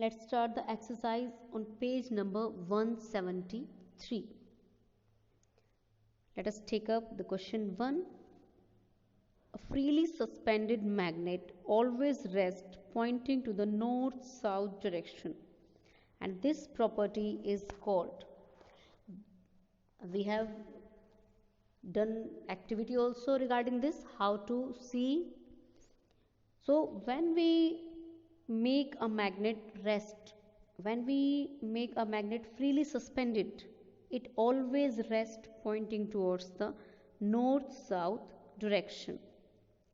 Let's start the exercise on page number 173. Let us take up the question 1. A freely suspended magnet always rests pointing to the north-south direction, and this property is called. We have done activity also regarding this, how to see. So when we make a magnet rest, when we make a magnet freely suspended, it always rests pointing towards the north-south direction,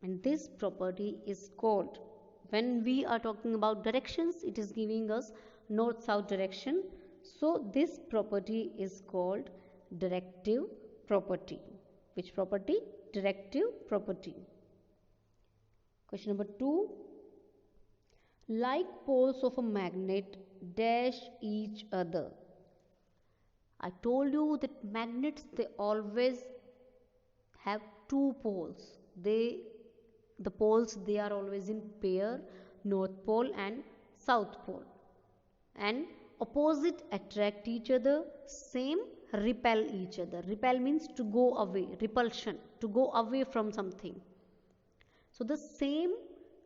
and this property is called. When we are talking about directions, it is giving us north-south direction, so this property is called directive property. Which property? Directive property. Question number 2. Like poles of a magnet dash each other. I told you that magnets, they always have two poles. The poles, they are always in pair, north pole and south pole, and opposite attract each other, same repel each other. Repel means to go away, repulsion, to go away from something. So the same,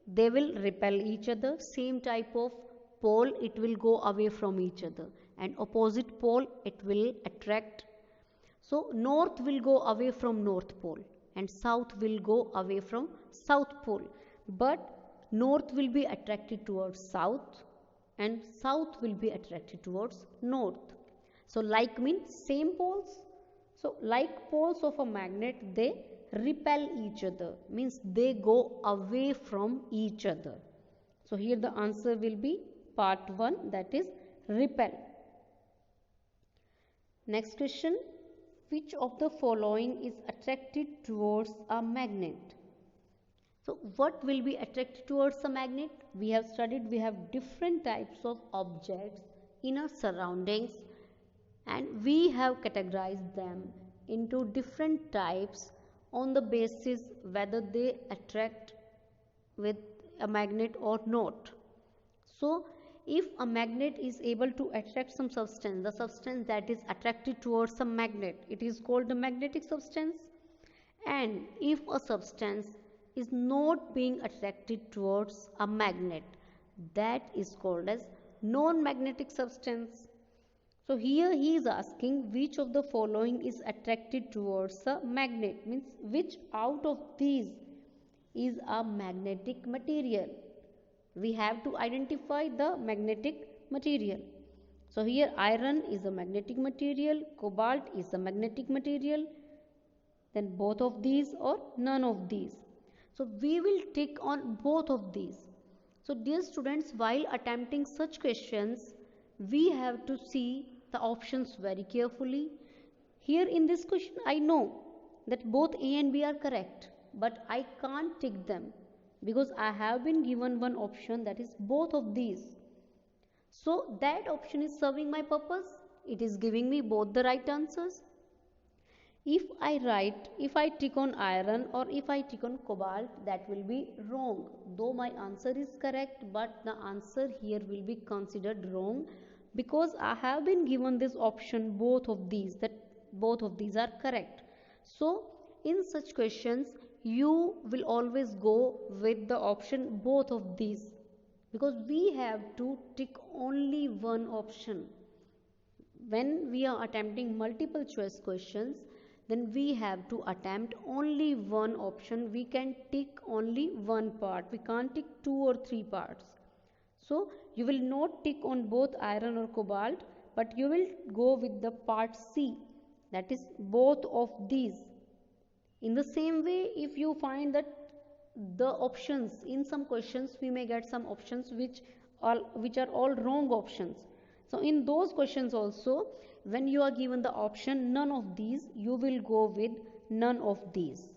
they will repel each other, same type of pole, it will go away from each other, and opposite pole, it will attract. So north will go away from north pole and south will go away from south pole, but north will be attracted towards south and south will be attracted towards north. So like means same poles. So like poles of a magnet, they repel each other, means they go away from each other. So here the answer will be part 1, that is repel. Next question. Which of the following is attracted towards a magnet? So what will be attracted towards a magnet? We have studied, we have different types of objects in our surroundings, and we have categorized them into different types on the basis whether they attract with a magnet or not. So if a magnet is able to attract some substance, the substance that is attracted towards a magnet, it is called the magnetic substance. And if a substance is not being attracted towards a magnet, that is called as non-magnetic substance. So here he is asking which of the following is attracted towards a magnet, means which out of these is a magnetic material. We have to identify the magnetic material. So here iron is a magnetic material, cobalt is a magnetic material, then both of these or none of these. So we will tick on both of these. So dear students, while attempting such questions, we have to see the options very carefully. Here in this question, I know that both A and B are correct, but I can't tick them because I have been given one option, that is both of these. So that option is serving my purpose. It is giving me both the right answers. If I tick on iron or if I tick on cobalt, that will be wrong. Though my answer is correct, but the answer here will be considered wrong because I have been given this option, both of these, that both of these are correct. So in such questions, you will always go with the option both of these, because we have to tick only one option. When we are attempting multiple choice questions, then we have to attempt only one option. We can tick only one part. We can't tick 2 or 3 parts. So you will not tick on both iron or cobalt, but you will go with the part C, that is both of these. In the same way, if you find that the options in some questions, we may get some options which are all wrong options. So in those questions also, when you are given the option none of these, you will go with none of these.